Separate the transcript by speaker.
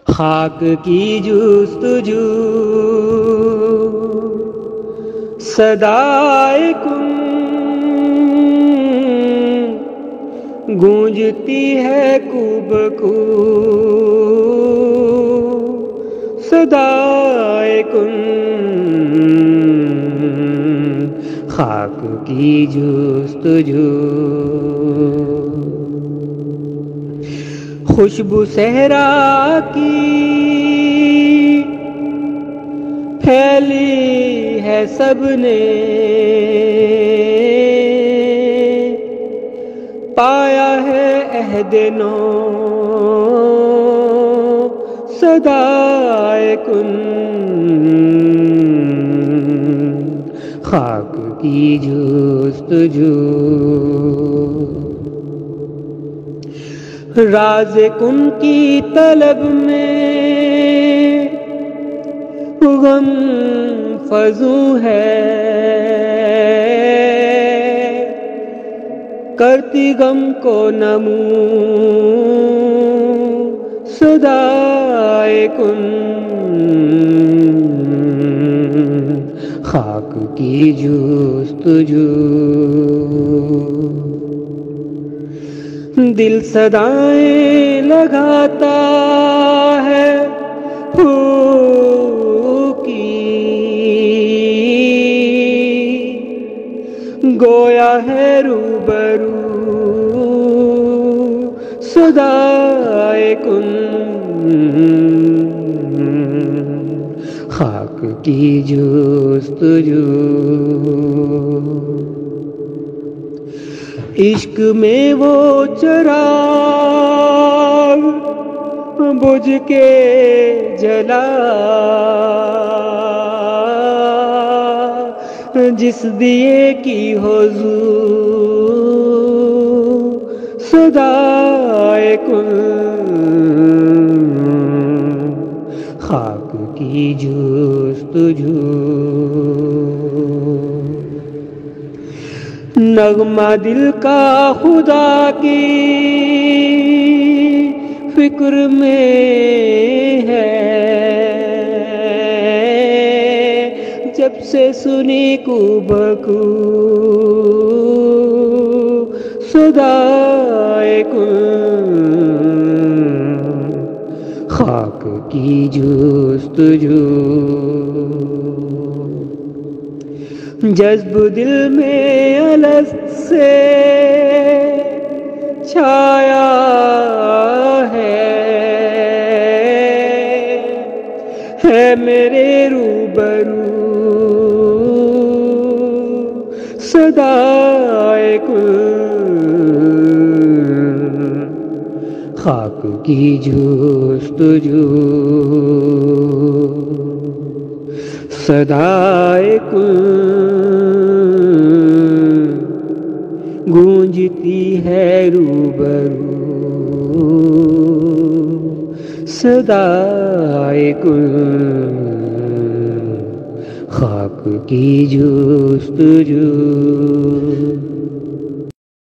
Speaker 1: خاک کی جستجو صدائے کن گونجتی ہے کو بکو صدائے کن خاک کی جستجو خوشبو صحرا کی پھیلی ہے سب نے پایا ہے عہد نو صدائے کن خاک کی جستجو راز کن کی طلب میں غم فزوں ہے کرتی غم کو نمو صدائے کن خاک کی جستجو دل صدائیں لگاتا ہے کی گویا ہے روبرو صدائے کن خاک کی جستجو عشق میں وہ چراغ بجھ کے جلا جس دیے کی حضور صدائے کن خاک کی جستجو نغمہ دل کا خدا کی فکر میں ہے جب سے سنی کو بکو صدائے کن خاک کی جستجو جذب دل میں الگ سے چھایا ہے میرے روبرو صدائے کن خاک کی جستجو صدائے کن گونجتی ہے روبرو صدائے کن خاک کی جستجو